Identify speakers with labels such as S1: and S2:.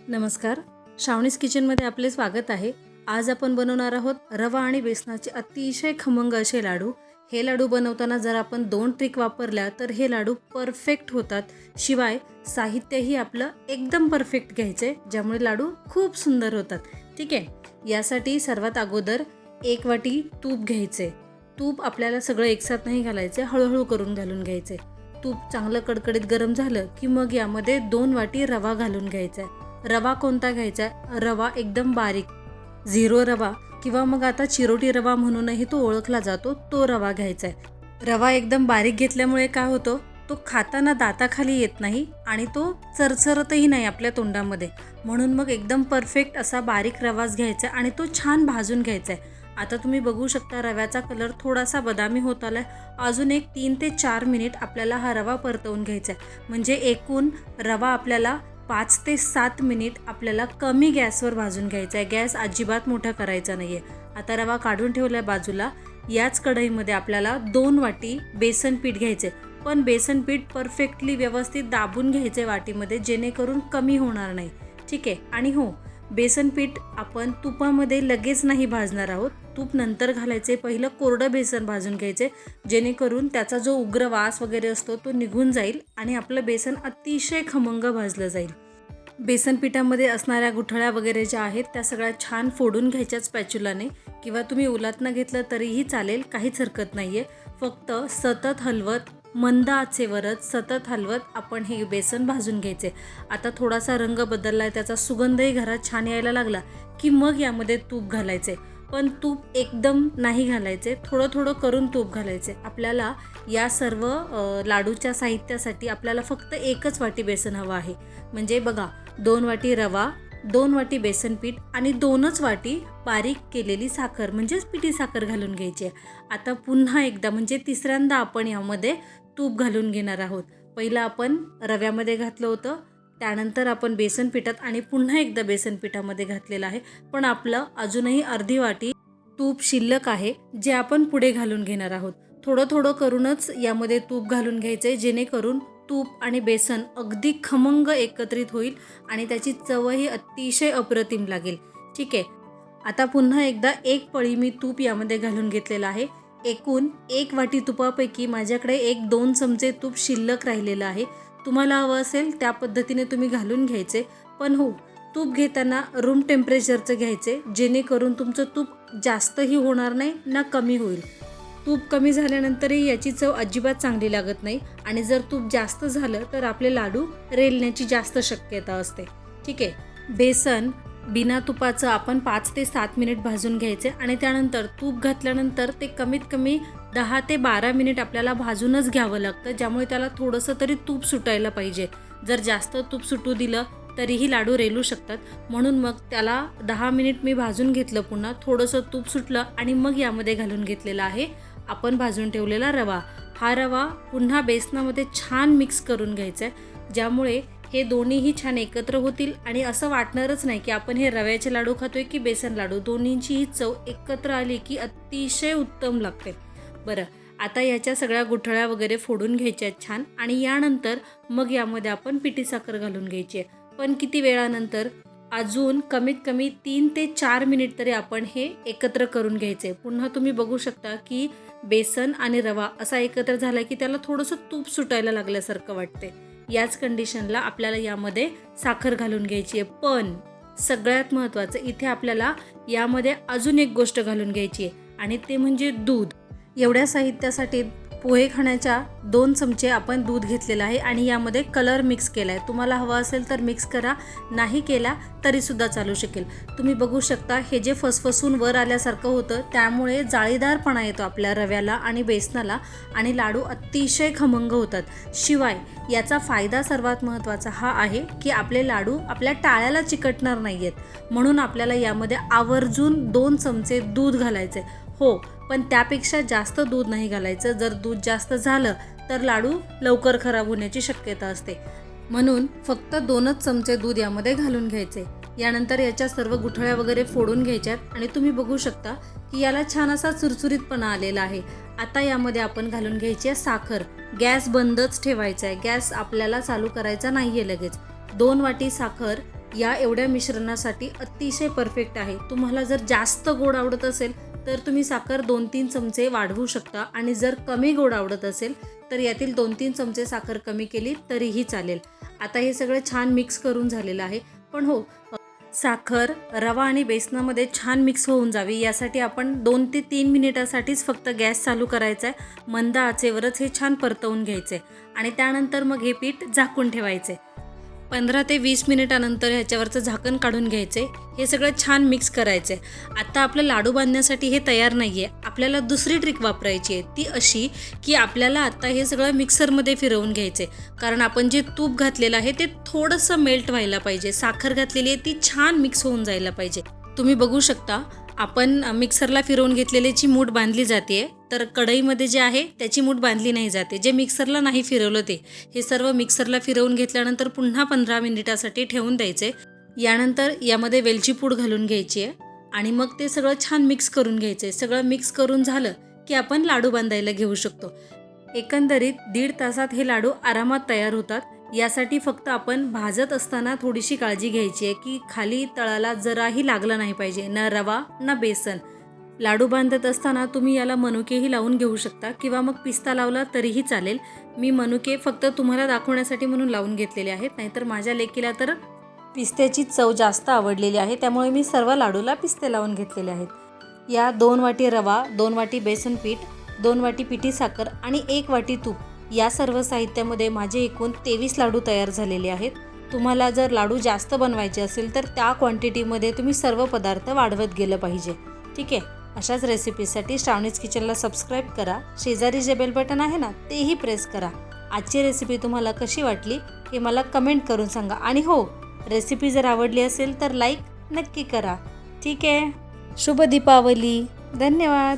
S1: नमस्कार, श्रावणीज किचनमध्ये आपले स्वागत आहे. आज आपण बनवणार आहोत रवा आणि बेसनाचे अतिशय खमंग असे लाडू. हे लाडू बनवताना जर आपण 2 ट्रिक वापरल्या तर हे लाडू परफेक्ट होतात. शिवाय साहित्यही आपलं एकदम परफेक्ट घ्यायचे, ज्यामुळे लाडू खूप सुंदर होतात. ठीक आहे, यासाठी सर्वात अगोदर 1 वाटी तूप घ्यायचे. तूप आपल्याला सगळं एकसाथ नाही घालायचे, हळूहळू करून घालून घ्यायचे. तूप चांगलं कडकडीत गरम झालं की मग यामध्ये 2 वाटी रवा घालून घ्यायचा. रवा कोणता घ्यायचा? रवा एकदम बारीक, झिरो रवा किंवा मग आता चिरोटी रवा म्हणूनही तो ओळखला जातो, तो रवा घ्यायचा आहे. रवा एकदम बारीक घेतल्यामुळे काय होतं, तो खाताना दाताखाली येत नाही आणि तो चरचरतही नाही आपल्या तोंडामध्ये. म्हणून मग एकदम परफेक्ट असा बारीक रवाच घ्यायचा आणि तो छान भाजून घ्यायचा आहे. आता तुम्ही बघू शकता रव्याचा कलर थोडासा बदामी होत आला आहे. अजून एक 3 ते 4 मिनिट आपल्याला हा रवा परतवून घ्यायचा आहे. म्हणजे एकूण रवा आपल्याला 5 ते 7 मिनिट आपल्याला कमी गॅसवर भाजून घ्यायचा आहे. गॅस अजिबात मोठा करायचा नाही आहे. आता रवा काढून ठेवला बाजूला. याच कढईमध्ये आपल्याला 2 वाटी बेसन पीठ घ्यायचे. पण बेसन पीठ परफेक्टली व्यवस्थित दाबून घ्यायचे वाटीमध्ये, जेणेकरून कमी होणार नाही. ठीक आहे. आणि हो, बेसन पीठ आपण तुपामध्ये लगेच नाही भाजणार आहोत. तूप नंतर घालायचे. पहिलं कोरडं बेसन भाजून घ्यायचे, जेणेकरून त्याचा जो उग्र वास वगैरे असतो तो निघून जाईल आणि आपलं बेसन अतिशय खमंग भाजलं जाईल. बेसन पिठामध्ये असणाऱ्या गुठळ्या वगैरे ज्या आहेत त्या सगळ्या छान फोडून घ्यायच्या स्पॅच्युलाने, किंवा तुम्ही उलटनं घेतलं तरीही चालेल, काहीच हरकत नाही आहे. फक्त सतत हलवत, मंद आचेवरच सतत हलवत आपण हे बेसन भाजून घ्यायचे. आता थोडासा रंग बदलला आहे, त्याचा सुगंधही घरात छान यायला लागला की मग यामध्ये तूप घालायचे. पण तूप एकदम नाही घालायचे, थोडं थोडं करून तूप घालायचे. आपल्याला या सर्व लाडूच्या साहित्यासाठी आपल्याला फक्त 1च वाटी बेसन हवं आहे. म्हणजे बघा, 2 वाटी रवा, 2 वाटी बेसन पीठ आणि 2च वाटी बारीक केलेली साखर म्हणजेच पिठी साखर घालून घ्यायची आहे. आता पुन्हा एकदा म्हणजे तिसऱ्यांदा आपण यामध्ये तूप घालून घेणार आहोत. पहिलं आपण रव्यामध्ये घातलं होतं, त्यानंतर आपण बेसन पिठात आणि पुन्हा एकदा बेसन पिठामध्ये घातलेलं आहे. पण आपलं अजूनही अर्धी वाटी तूप शिल्लक आहे, जे आपण पुढे घालून घेणार आहोत. थोडं थोडं करूनच यामध्ये तूप घालून घ्यायचे, जेणेकरून तूप आणि बेसन अगदी खमंग एकत्रित होईल आणि त्याची चवही अतिशय अप्रतिम लागेल. ठीक आहे. आता पुन्हा एकदा 1 पळी मी तूप यामध्ये घालून घेतलेलं आहे. एकूण 1 वाटी तुपापैकी माझ्याकडे 1-2 चमचे तूप शिल्लक राहिलेलं आहे. तुम्हाला हवं असेल त्या पद्धतीने तुम्ही घालून घ्यायचे. पण हो, तूप घेताना रूम टेम्परेचरचं घ्यायचे, जेणेकरून तुमचं तूप जास्तही होणार नाही ना कमी होईल. तूप कमी झाल्यानंतरही याची चव अजिबात चांगली लागत नाही आणि जर तूप जास्त झालं तर आपले लाडू रेलण्याची जास्त शक्यता असते. ठीक आहे. बेसन बिना तुपाचं आपण 5 ते 7 मिनिट भाजून घ्यायचे आणि त्यानंतर तूप घातल्यानंतर ते कमीत कमी 10 ते 12 मिनिट आपल्याला भाजूनच घ्यावं लागतं, ज्यामुळे त्याला थोडंसं तरी तूप सुटायला पाहिजे. जर जास्त तूप सुटू दिलं तरीही लाडू रेलू शकतात. म्हणून मग त्याला 10 मिनिट मी भाजून घेतलं, पुन्हा थोडंसं तूप सुटलं आणि मग यामध्ये घालून घेतलेला आहे आपण भाजून ठेवलेला रवा. हा रवा पुन्हा बेसनामध्ये छान मिक्स करून घ्यायचा आहे, ज्यामुळे हे दोन्हीही छान एकत्र होतील आणि असं वाटणारच नाही की आपण हे रव्याचे लाडू खातोय की बेसन लाडू. दोन्हींचीही चव एकत्र आली की अतिशय उत्तम लागते. बरं, आता याच्या सगळ्या गुठळ्या वगैरे फोडून घ्यायच्या आहेत छान आणि यानंतर मग यामध्ये आपण पिठी साखर घालून घ्यायची आहे. पण किती वेळानंतर? अजून कमीत कमी 3 ते 4 मिनिट तरी आपण हे एकत्र करून घ्यायचे. पुन्हा तुम्ही बघू शकता की बेसन आणि रवा असा एकत्र झाला की त्याला थोडंसं तूप सुटायला लागल्यासारखं वाटते. याच कंडिशनला आपल्याला यामध्ये साखर घालून घ्यायची आहे. पण सगळ्यात महत्त्वाचं इथे आपल्याला यामध्ये अजून एक गोष्ट घालून घ्यायची आहे आणि ते म्हणजे दूध. एवढ्या साहित्यासाठी पोहे खाण्याच्या 2 चमचे आपण दूध घेतलेलं आहे आणि यामध्ये कलर मिक्स केला आहे. तुम्हाला हवा असेल तर मिक्स करा, नाही केला तरीसुद्धा चालू शकेल. तुम्ही बघू शकता हे जे फसफसून वर आल्यासारखं होतं, त्यामुळे जाळीदारपणा येतो आपल्या रव्याला आणि बेसनाला आणि लाडू अतिशय खमंग होतात. शिवाय याचा फायदा सर्वात महत्त्वाचा हा आहे की आपले लाडू आपल्या टाळ्याला चिकटणार नाही आहेत. म्हणून आपल्याला यामध्ये आवर्जून 2 चमचे दूध घालायचे. हो, पण त्यापेक्षा जास्त दूध नाही घालायचं. जर दूध जास्त झालं तर लाडू लवकर खराब होण्याची शक्यता असते. म्हणून फक्त 2च चमचे दूध यामध्ये घालून घ्यायचे. यानंतर याच्या सर्व गुठळ्या वगैरे फोडून घ्यायच्यात आणि तुम्ही बघू शकता की याला छान असा चुरचुरीतपणा आलेला आहे. आता यामध्ये आपण घालून घ्यायची आहे साखर. गॅस बंदच ठेवायचा आहे, गॅस आपल्याला चालू करायचा नाही आहे लगेच. 2 वाटी साखर या एवढ्या मिश्रणासाठी अतिशय परफेक्ट आहे. तुम्हाला जर जास्त गोड आवडत असेल तर तुम्ही साखर 2-3 चमचे वाढवू शकता आणि जर कमी गोड आवडत असेल तर यातील 2-3 चमचे साखर कमी केली तरीही चालेल. आता हे सगळं छान मिक्स करून झालेलं आहे. पण हो, साखर, रवा आणि बेसनामध्ये छान मिक्स होऊन जावी यासाठी आपण 2 ते 3 मिनिटासाठीच फक्त गॅस चालू करायचा आहे. मंद आचेवरच हे छान परतवून घ्यायचं आहे आणि त्यानंतर मग हे पीठ झाकून ठेवायचे. 15 ते 20 मिनिटानंतर ह्याच्यावरचं झाकण काढून घ्यायचे. हे सगळं छान मिक्स करायचं आहे. आता आपलं लाडू बांधण्यासाठी हे तयार नाही आहे. आपल्याला दुसरी ट्रिक वापरायची आहे. ती अशी की आपल्याला आता हे सगळं मिक्सरमध्ये फिरवून घ्यायचे, कारण आपण जे तूप घातलेलं आहे ते थोडंसं मेल्ट व्हायला पाहिजे. साखर घातलेली आहे ती छान मिक्स होऊन जायला पाहिजे. तुम्ही बघू शकता आपण मिक्सरला फिरवून घेतलेल्याची मूठ बांधली जाते, तर कढईमध्ये जे आहे त्याची मूठ बांधली नाही जाते. जे मिक्सरला नाही फिरवलं ते हे सर्व मिक्सरला फिरवून घेतल्यानंतर पुन्हा 15 मिनिटासाठी ठेवून द्यायचे. यानंतर यामध्ये वेलची पूड घालून घ्यायची आहे आणि मग ते सगळं छान मिक्स करून घ्यायचं आहे. सगळं मिक्स करून झालं की आपण लाडू बांधायला घेऊ शकतो. एकंदरीत 1.5 तासात हे लाडू आरामात तयार होतात. यासाठी फक्त आपण भाजत असताना थोडीशी काळजी घ्यायची आहे की खाली तळाला जराही लागलं नाही पाहिजे, ना रवा ना बेसन. लाडू बांधत असताना तुम्ही याला मनुकेही लावून घेऊ शकता किंवा मग पिस्ता लावला तरीही चालेल. मी मनुके फक्त तुम्हाला दाखवण्यासाठी म्हणून लावून घेतलेले आहेत, नाहीतर माझ्या लेकीला तर पिस्त्याची चव जास्त आवडलेली आहे, त्यामुळे मी सर्व लाडूला पिस्ते लावून घेतलेले आहेत. या 2 वाटी रवा, 2 वाटी बेसन पीठ, 2 वाटी पिठी साखर आणि 1 वाटी तूप या सर्व साहित्यामध्ये माझे एकूण 23 लाडू तयार झालेले आहेत. तुम्हाला जर लाडू जास्त बनवायचे असेल तर त्या क्वांटिटीमध्ये तुम्ही सर्व पदार्थ वाढवत गेलं पाहिजे. ठीक आहे. अशाच रेसिपीसाठी श्रावणीज किचनला सबस्क्राईब करा. शेजारी जे बेल बटन आहे ना तेही प्रेस करा. आजची रेसिपी तुम्हाला कशी वाटली हे मला कमेंट करून सांगा. आणि हो, रेसिपी जर आवडली असेल तर लाईक नक्की करा. ठीक आहे. शुभ दीपावली. धन्यवाद.